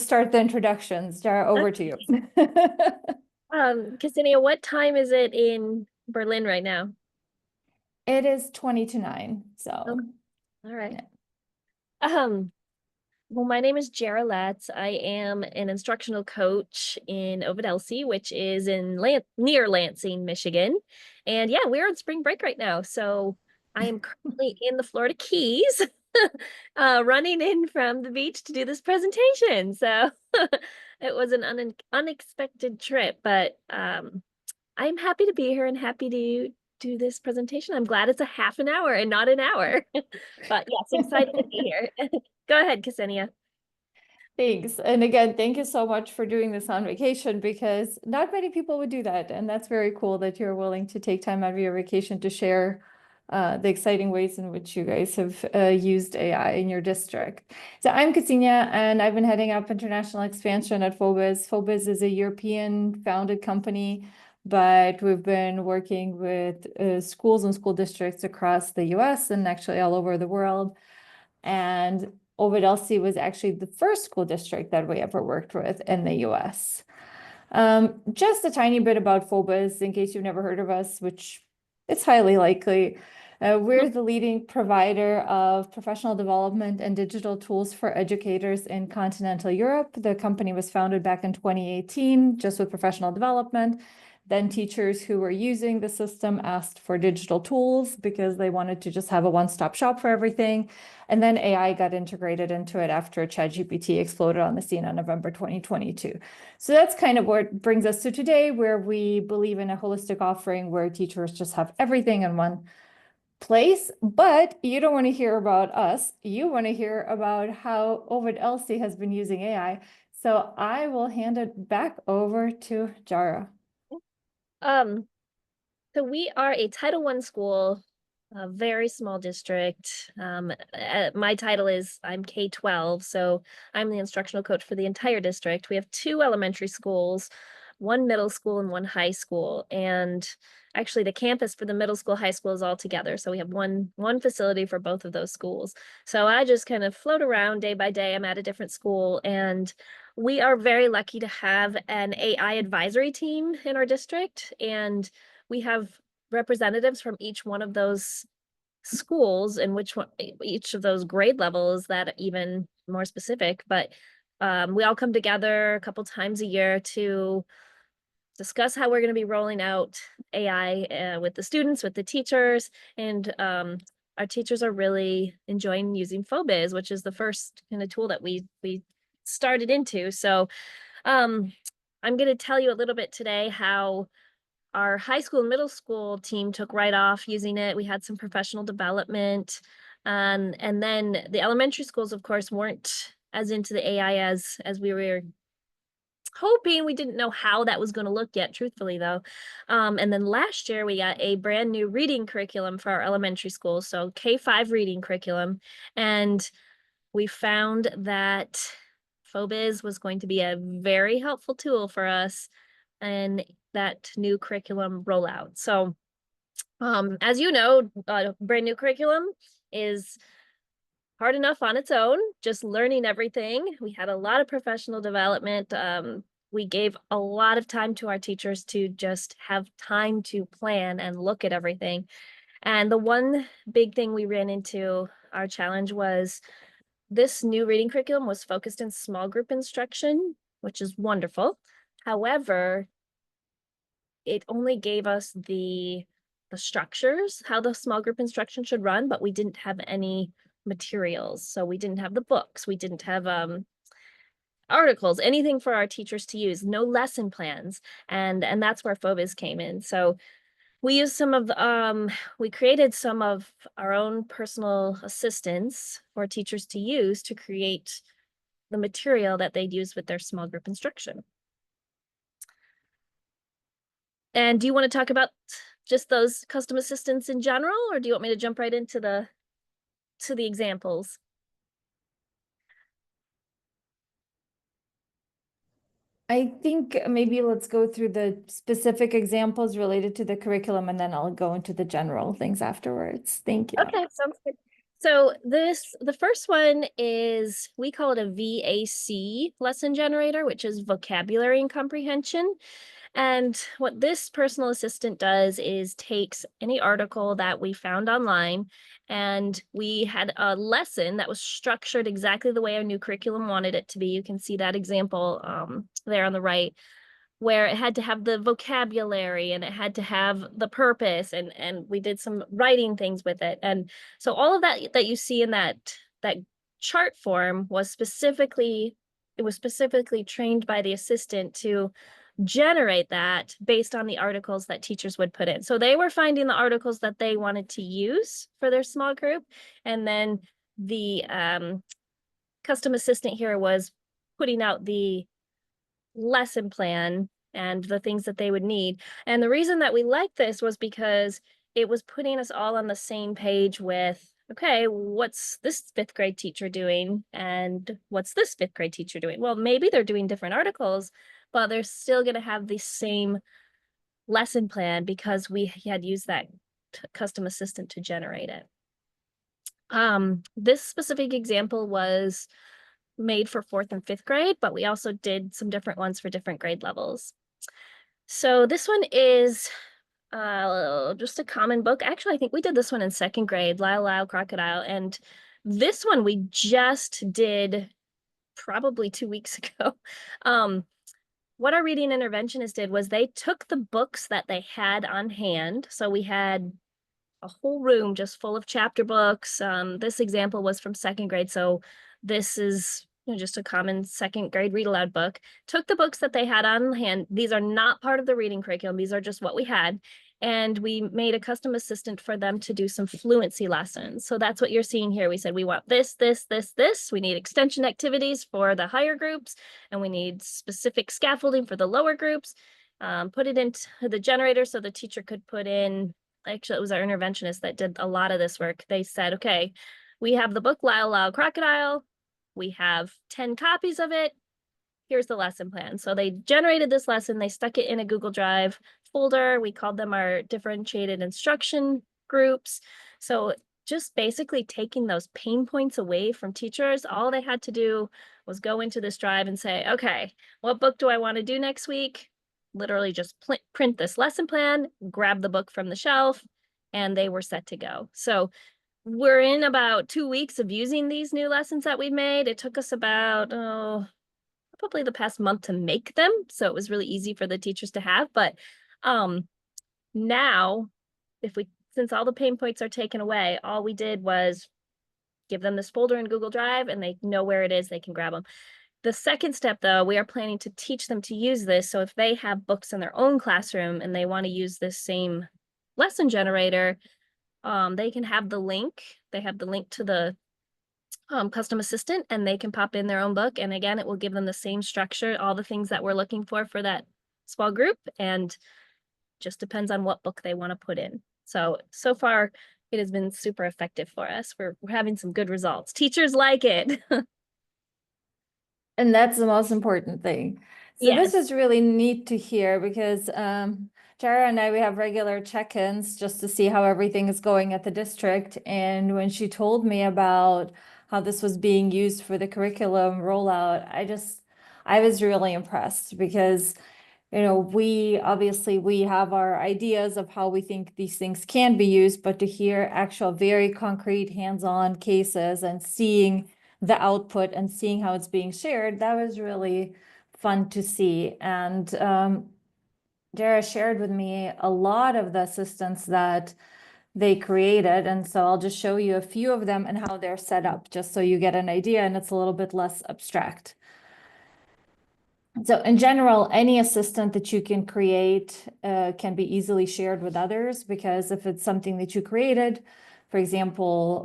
start the introductions. Jarrah, over to you. Ksenia, what time is it in Berlin right now? It is 20 to 9, Okay. so All right. yeah. Um, well, my name is Jarrah Latz. I am an instructional coach in Ovid Elsie, which is in near Lansing, Michigan. And yeah, we're on spring break right now. So I am currently in the Florida Keys, running in from the beach to do this presentation. So it was an unexpected trip, but I'm happy to be here and happy to do this presentation. I'm glad it's a half an hour and not an hour. But yes, excited to be here. Go ahead, Ksenia. Thanks. And again, thank you so much for doing this on vacation because not many people would do that. And that's very cool that you're willing to take time out of your vacation to share the exciting ways in which you guys have used AI in your district. So I'm Ksenia, and I've been heading up international expansion at fobizz. fobizz is a European founded company, but we've been working with schools and school districts across the US and actually all over the world. And Ovid Elsie was actually the first school district that we ever worked with in the US. Just a tiny bit about fobizz in case you've never heard of us, which it's highly likely. We're the leading provider of professional development and digital tools for educators in continental Europe. The company was founded back in 2018, just with professional development. Then teachers who were using the system asked for digital tools because they wanted to just have a one-stop shop for everything. And then AI got integrated into it after ChatGPT exploded on the scene in November 2022. So that's kind of what brings us to today, where we believe in a holistic offering where teachers just have everything in one place. But you don't want to hear about us. You want to hear about how Ovid Elsie has been using AI. So I will hand it back over to Jarrah. Um, so we are a Title I school, a very small district. My title is I'm K-12, so I'm the instructional coach for the entire district. We have two elementary schools, one middle school and one high school. And actually the campus for the middle school, high school is all together. So we have one facility for both of those schools. So I just kind of float around day by day. I'm at a different school, and we are very lucky to have an AI advisory team in our district, and we have representatives from each one of those schools, and which one each of those grade levels that even more specific, but we all come together a couple times a year to discuss how we're going to be rolling out AI with the students, with the teachers, and our teachers are really enjoying using fobizz, which is the first kind of tool that we started into. So I'm going to tell you a little bit today how our high school and middle school team took right off using it. We had some professional development. And then the elementary schools, of course, weren't as into the AI as we were hoping. We didn't know how that was going to look yet, truthfully, though. And then last year we got a brand new reading curriculum for our elementary schools, so K-5 reading curriculum. And we found that fobizz was going to be a very helpful tool for us in that new curriculum rollout. So as you know, brand new curriculum is hard enough on its own, just learning everything. We had a lot of professional development. We gave a lot of time to our teachers to just have time to plan and look at everything. And the one big thing we ran into, our challenge, was this new reading curriculum was focused in small group instruction, which is wonderful. However, it only gave us the structures, how the small group instruction should run, but we didn't have any materials. So we didn't have the books, we didn't have articles, anything for our teachers to use, no lesson plans. And that's where fobizz came in. So we used some of we created some of our own personal assistants for teachers to use to create the material that they'd use with their small group instruction. And do you want to talk about just those custom assistants in general, or do you want me to jump right into the examples? I think maybe let's go through the specific examples related to the curriculum, and then I'll go into the general things afterwards. Thank you. Okay, sounds good. So the first one is, we call it a VAC lesson generator, which is vocabulary and comprehension. And what this personal assistant does is takes any article that we found online, and we had a lesson that was structured exactly the way our new curriculum wanted it to be. You can see that example there on the right, where it had to have the vocabulary and it had to have the purpose, and we did some writing things with it. And so all of that you see in that chart form was specifically trained by the assistant to generate that based on the articles that teachers would put in. So they were finding the articles that they wanted to use for their small group, and then the custom assistant here was putting out the lesson plan and the things that they would need. And the reason that we liked this was because it was putting us all on the same page with, okay, what's this fifth grade teacher doing? And what's this fifth grade teacher doing? Well, maybe they're doing different articles, but they're still going to have the same lesson plan because we had used that custom assistant to generate it. This specific example was made for fourth and fifth grade, but we also did some different ones for different grade levels. So this one is just a common book. Actually, I think we did this one in second grade, Lyle Lyle Crocodile. And this one we just did probably 2 weeks ago. What our reading interventionist did was they took the books that they had on hand. So we had a whole room just full of chapter books. This example was from second grade. So this is just a common second grade read aloud book. Took the books that they had on hand. These are not part of the reading curriculum. These are just what we had. And we made a custom assistant for them to do some fluency lessons. So that's what you're seeing here. We said, we want this, this, this, this. We need extension activities for the higher groups, and we need specific scaffolding for the lower groups. Put it into the generator so the teacher could put in, actually it was our interventionist that did a lot of this work. They said, okay, we have the book Lyle Lyle Crocodile. We have 10 copies of it. Here's the lesson plan. So they generated this lesson. They stuck it in a Google Drive folder. We called them our differentiated instruction groups. So just basically taking those pain points away from teachers. All they had to do was go into this drive and say, okay, what book do I want to do next week? Literally just print this lesson plan, grab the book from the shelf, and they were set to go. So we're in about 2 weeks of using these new lessons that we've made. It took us about, probably the past month to make them. So it was really easy for the teachers to have. But now, since all the pain points are taken away, all we did was give them this folder in Google Drive and they know where it is, they can grab them. The second step, though, we are planning to teach them to use this. So if they have books in their own classroom and they want to use this same lesson generator, they can have the link. They have the link to the custom assistant, and they can pop in their own book. And again, it will give them the same structure, all the things that we're looking for that small group, and just depends on what book they want to put in. So far, it has been super effective for us. We're having some good results. Teachers like it. And that's the most important thing. So Yes. this is really neat to hear because Jarrah and I, we have regular check-ins just to see how everything is going at the district. And when she told me about how this was being used for the curriculum rollout, I was really impressed because, you know, we have our ideas of how we think these things can be used, but to hear actual very concrete hands-on cases and seeing the output and seeing how it's being shared, that was really fun to see. And Jarrah shared with me a lot of the assistants that they created. And so I'll just show you a few of them and how they're set up, just so you get an idea and it's a little bit less abstract. So in general, any assistant that you can create can be easily shared with others, because if it's something that you created, for example,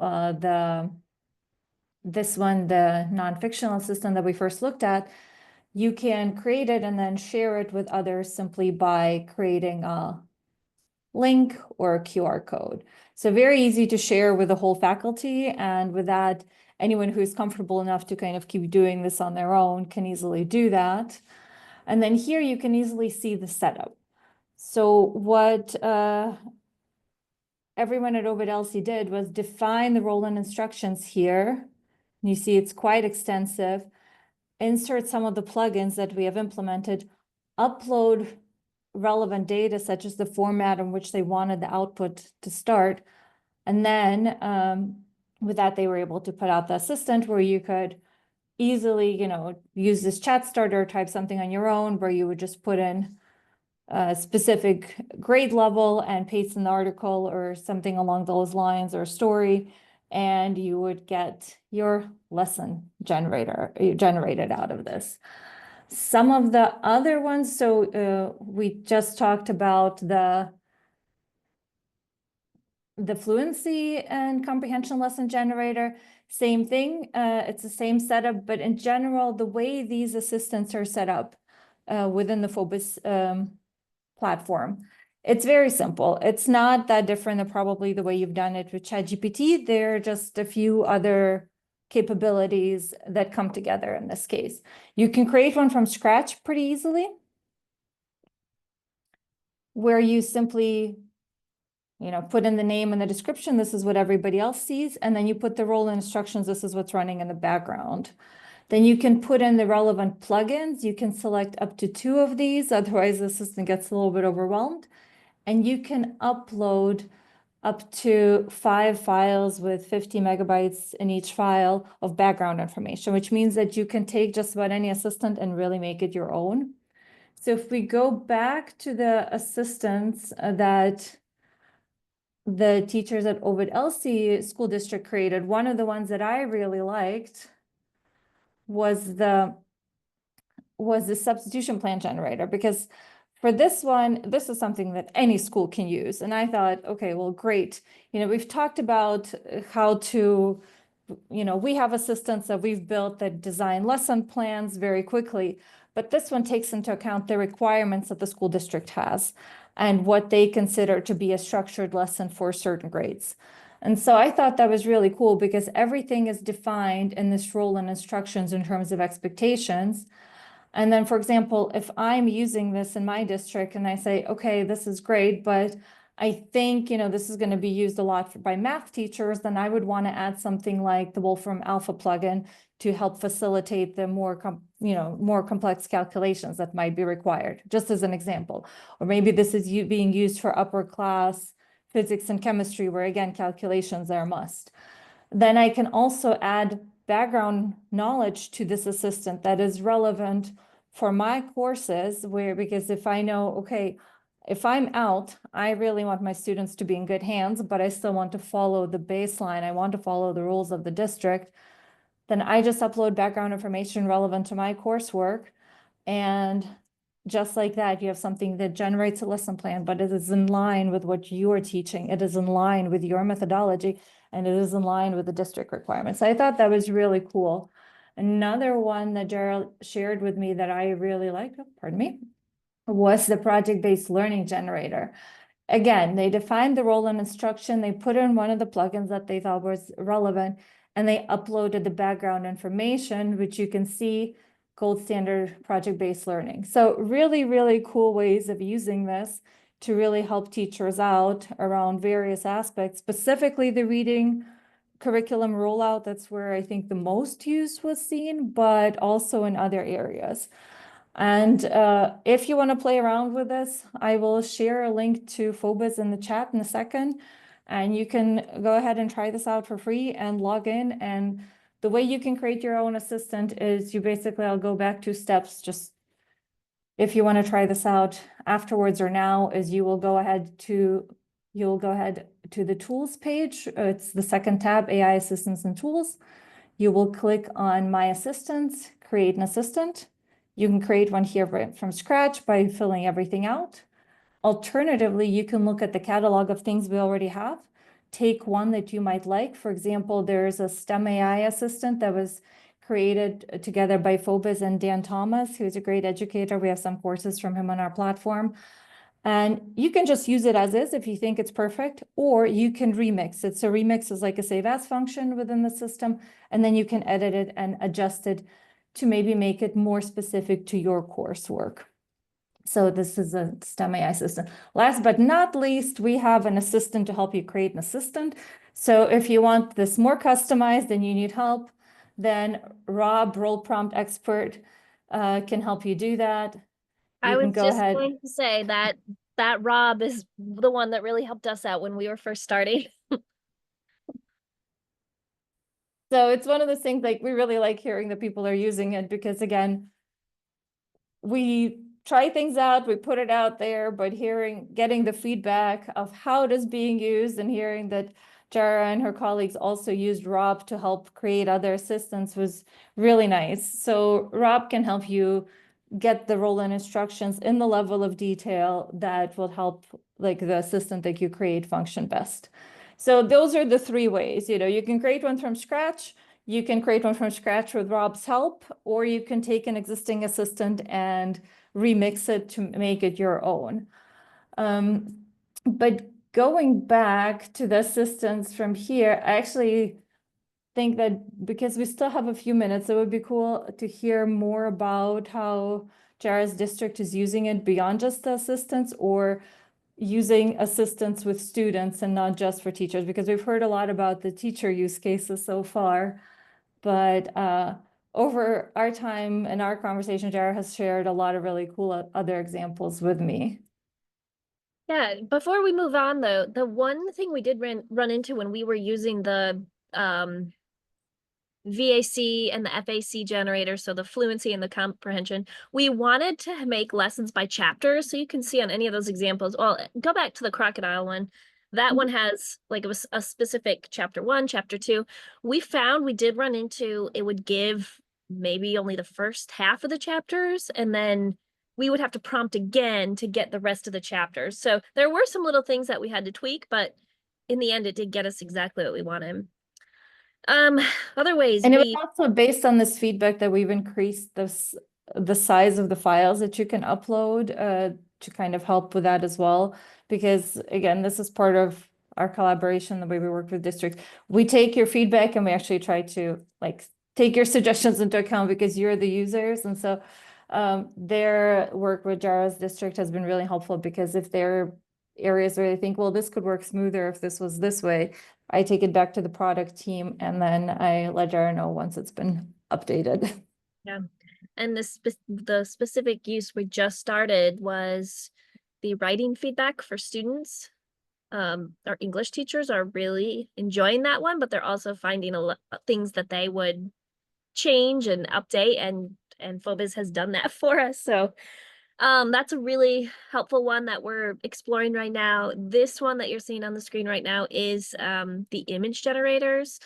this one, the non-fictional assistant that we first looked at, you can create it and then share it with others simply by creating a link or a QR code. So very easy to share with the whole faculty. And with that, anyone who's comfortable enough to kind of keep doing this on their own can easily do that. And then here you can easily see the setup. So what everyone at Ovid Elsie did was define the role and instructions here. You see it's quite extensive. Insert some of the plugins that we have implemented, upload relevant data such as the format in which they wanted the output to start. And then with that, they were able to put out the assistant where you could easily, use this chat starter, type something on your own where you would just put in a specific grade level and paste an article or something along those lines or a story, and you would get your lesson generated out of this. Some of the other ones, so we just talked about the fluency and comprehension lesson generator. Same thing, it's the same setup, but in general, the way these assistants are set up within the fobizz platform, it's very simple. It's not that different than probably the way you've done it with ChatGPT. There are just a few other capabilities that come together in this case. You can create one from scratch pretty easily, where you simply put in the name and the description, this is what everybody else sees, and then you put the role and instructions, this is what's running in the background. Then you can put in the relevant plugins. You can select up to 2 of these, otherwise the system gets a little bit overwhelmed. And you can upload up to 5 files with 50 megabytes in each file of background information, which means that you can take just about any assistant and really make it your own. So if we go back to the assistants that the teachers at Ovid Elsie School District created, one of the ones that I really liked was the substitution plan generator, because for this one, this is something that any school can use. And I thought, okay, well, great. We've talked about how to, we have assistants that we've built that design lesson plans very quickly, but this one takes into account the requirements that the school district has and what they consider to be a structured lesson for certain grades. And so I thought that was really cool because everything is defined in this role and instructions in terms of expectations. And then, for example, if I'm using this in my district and I say, okay, this is great, but I think, this is going to be used a lot by math teachers, then I would want to add something like the Wolfram Alpha plugin to help facilitate the more complex calculations that might be required, just as an example. Or maybe this is being used for upper class physics and chemistry, where again, calculations are a must. Then I can also add background knowledge to this assistant that is relevant for my courses, because if I know, okay, if I'm out, I really want my students to be in good hands, but I still want to follow the baseline, I want to follow the rules of the district, then I just upload background information relevant to my coursework. And just like that, you have something that generates a lesson plan, but it is in line with what you're teaching. It is in line with your methodology, and it is in line with the district requirements. I thought that was really cool. Another one that Jarrah shared with me that I really liked, was the project-based learning generator. Again, they defined the role and instruction, they put in one of the plugins that they thought was relevant, and they uploaded the background information, which you can see gold standard project-based learning. So really, really cool ways of using this to really help teachers out around various aspects, specifically the reading curriculum rollout. That's where I think the most use was seen, but also in other areas. And if you want to play around with this, I will share a link to fobizz in the chat in a second, and you can go ahead and try this out for free and log in. And the way you can create your own assistant is I'll go back 2 steps, just if you want to try this out afterwards or now, is you'll go ahead to the tools page. It's the second tab, AI assistants and tools. You will click on my assistants, create an assistant. You can create one here right from scratch by filling everything out. Alternatively, you can look at the catalog of things we already have. Take one that you might like. For example, there's a STEM AI assistant that was created together by fobizz and Dan Thomas, who's a great educator. We have some courses from him on our platform. And you can just use it as is if you think it's perfect, or you can remix it. So remix is like a save as function within the system, and then you can edit it and adjust it to maybe make it more specific to your coursework. So this is a STEM AI assistant. Last but not least, we have an assistant to help you create an assistant. So if you want this more customized and you need help, then Rob, role prompt expert, can help you do that. I You can was go just ahead. going to say that Rob is the one that really helped us out when we were first starting. So it's one of those things like we really like hearing that people are using it because again, we try things out, we put it out there, but getting the feedback of how it is being used and hearing that Jarrah and her colleagues also used Rob to help create other assistants was really nice. So Rob can help you get the role and instructions in the level of detail that will help like the assistant that you create function best. So those are the three ways, you can create one from scratch, you can create one from scratch with Rob's help, or you can take an existing assistant and remix it to make it your own. But going back to the assistants from here, I actually think that because we still have a few minutes, it would be cool to hear more about how Jarrah's district is using it beyond just the assistants or using assistants with students and not just for teachers, because we've heard a lot about the teacher use cases so far. But over our time and our conversation, Jarrah has shared a lot of really cool other examples with me. Yeah, before we move on though, the one thing we did run into when we were using the VAC and the FAC generator, so the fluency and the comprehension, we wanted to make lessons by chapters. So you can see on any of those examples, well, go back to the crocodile one. That one has like it was a specific chapter 1, chapter 2. We found we did run into it would give maybe only the first half of the chapters, and then we would have to prompt again to get the rest of the chapters. So there were some little things that we had to tweak, but in the end, it did get us exactly what we wanted. Um, Other ways And it was we also based on this feedback that we've increased the size of the files that you can upload to kind of help with that as well. Because again, this is part of our collaboration, the way we work with districts. We take your feedback and we actually try to like take your suggestions into account because you're the users. And so their work with Jarrah's district has been really helpful because if there are areas where they think, well, this could work smoother if this was this way, I take it back to the product team and then I let Jarrah know once it's been updated. Yeah. And the specific use we just started was the writing feedback for students. Our English teachers are really enjoying that one, but they're also finding a lot of things that they would change and update, and fobizz has done that for us. So that's a really helpful one that we're exploring right now. This one that you're seeing on the screen right now is the image generators.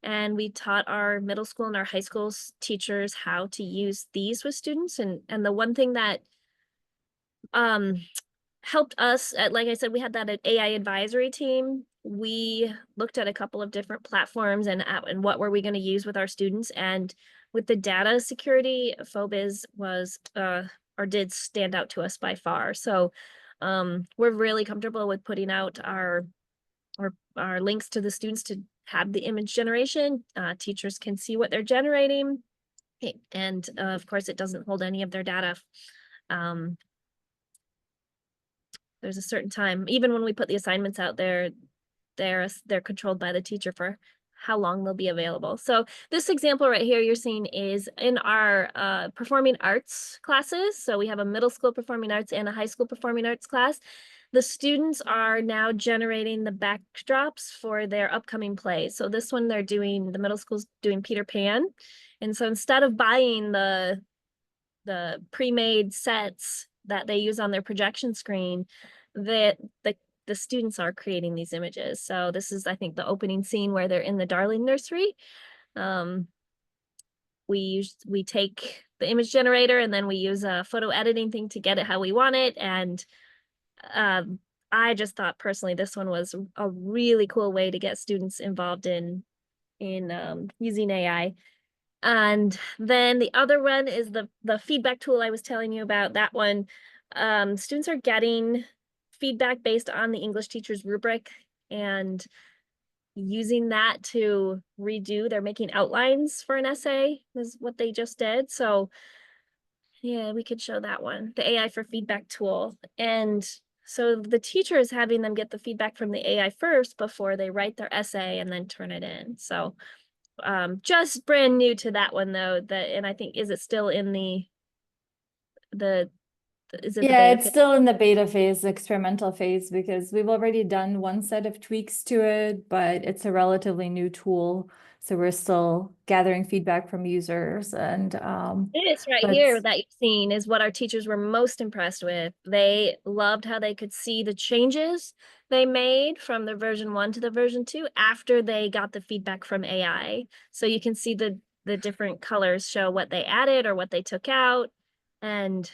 And we taught our middle school and our high school teachers how to use these with students. And the one thing that um, helped us, like I said, we had that AI advisory team. We looked at a couple of different platforms and what were we going to use with our students. And with the data security, fobizz was or did stand out to us by far. So we're really comfortable with putting out our links to the students to have the image generation. Teachers can see what they're generating. And of course, it doesn't hold any of their data. There's a certain time, even when we put the assignments out there, they're controlled by the teacher for how long they'll be available. So this example right here you're seeing is in our performing arts classes. So we have a middle school performing arts and a high school performing arts class. The students are now generating the backdrops for their upcoming plays. So this one the middle school's doing Peter Pan. And so instead of buying the pre-made sets that they use on their projection screen, the students are creating these images. So this is, I think, the opening scene where they're in the Darling Nursery. We take the image generator and then we use a photo editing thing to get it how we want it. And I just thought personally this one was a really cool way to get students involved in using AI. And then the other one is the feedback tool I was telling you about. That one, students are getting feedback based on the English teacher's rubric and using that to redo. They're making outlines for an essay is what they just did. So Yeah, we could show that one, the AI for feedback tool. And so the teacher is having them get the feedback from the AI first before they write their essay and then turn it in. So just brand new to that one though, that and I think is it still in the is it the Yeah, beta it's phase? still in the beta phase, experimental phase, because we've already done one set of tweaks to it, but it's a relatively new tool. So we're still gathering feedback from users and This right but here that you've seen is what our teachers were most impressed with. They loved how they could see the changes they made from the version 1 to the version 2 after they got the feedback from AI. So you can see the different colors show what they added or what they took out. And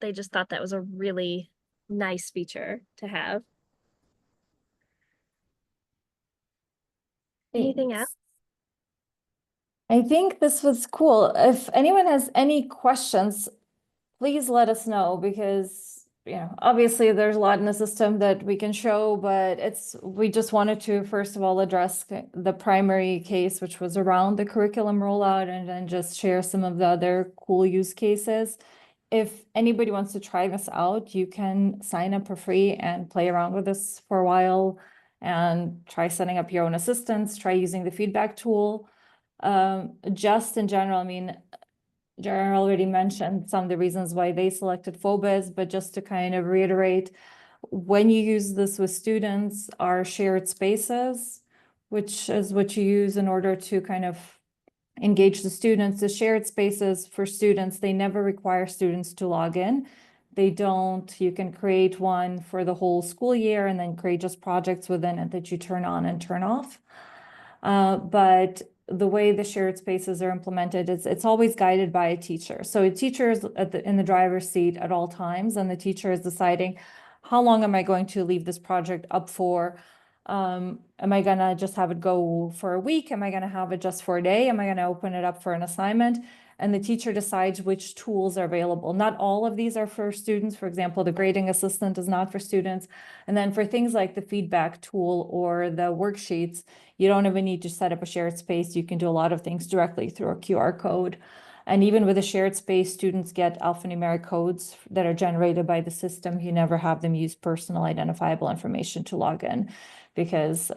they just thought that was a really nice feature to have. Anything else? thanks. I think this was cool. If anyone has any questions, please let us know because, obviously there's a lot in the system that we can show, but we just wanted to, first of all, address the primary case, which was around the curriculum rollout, and then just share some of the other cool use cases. If anybody wants to try this out, you can sign up for free and play around with this for a while and try setting up your own assistants, try using the feedback tool. Just in general, I mean, Jarrah already mentioned some of the reasons why they selected fobizz, but just to kind of reiterate, when you use this with students, are shared spaces, which is what you use in order to kind of engage the students. The shared spaces for students, they never require students to log in. They don't, you can create one for the whole school year and then create just projects within it that you turn on and turn off. But the way the shared spaces are implemented is it's always guided by a teacher. So a teacher is in the driver's seat at all times, and the teacher is deciding how long am I going to leave this project up for? Am I gonna just have it go for a week? Am I gonna have it just for a day? Am I gonna open it up for an assignment? And the teacher decides which tools are available. Not all of these are for students. For example, the grading assistant is not for students. And then for things like the feedback tool or the worksheets, you don't even need to set up a shared space. You can do a lot of things directly through a QR code. And even with a shared space, students get alphanumeric codes that are generated by the system. You never have them use personal identifiable information to log in because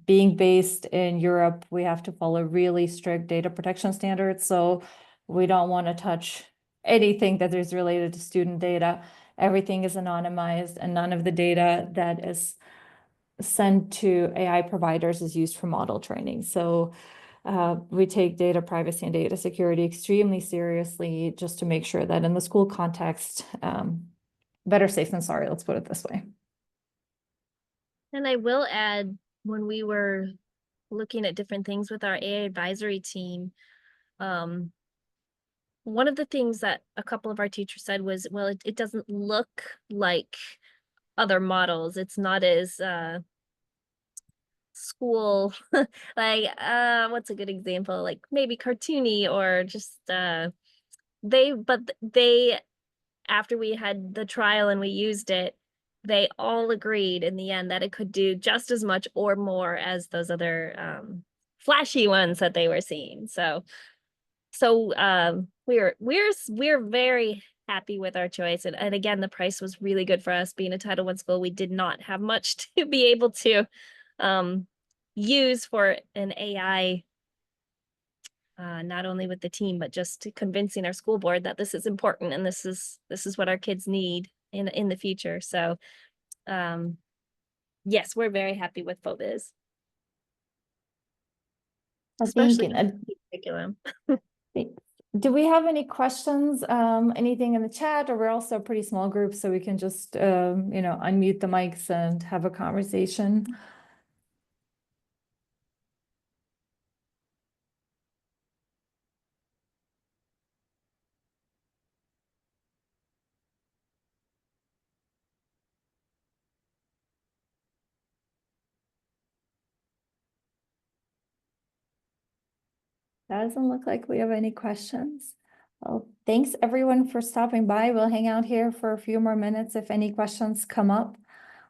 being based in Europe, we have to follow really strict data protection standards. So we don't want to touch anything that is related to student data. Everything is anonymized and none of the data that is sent to AI providers is used for model training. So we take data privacy and data security extremely seriously just to make sure that in the school context, better safe than sorry, let's put it this way. And I will add, when we were looking at different things with our AI advisory team, one of the things that a couple of our teachers said was, well, it doesn't look like other models. It's not as school like what's a good example? Like maybe cartoony or just they after we had the trial and we used it, they all agreed in the end that it could do just as much or more as those other flashy ones that they were seeing. So we're very happy with our choice. And again, the price was really good for us. Being a Title I school, we did not have much to be able to use for an AI, not only with the team, but just convincing our school board that this is important and this is what our kids need in the future. So yes, we're very happy with fobizz. Thank Especially you. curriculum. Do we have any questions, anything in the chat, or we're also a pretty small group, so we can just, unmute the mics and have a conversation? Doesn't look like we have any questions. Well, thanks everyone for stopping by. We'll hang out here for a few more minutes if any questions come up.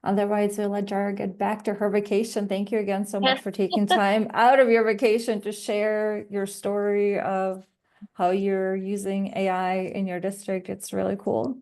Otherwise, we'll let Jarrah get back to her vacation. Thank you again so much for taking time out of your vacation to share your story of how you're using AI in your district. It's really cool.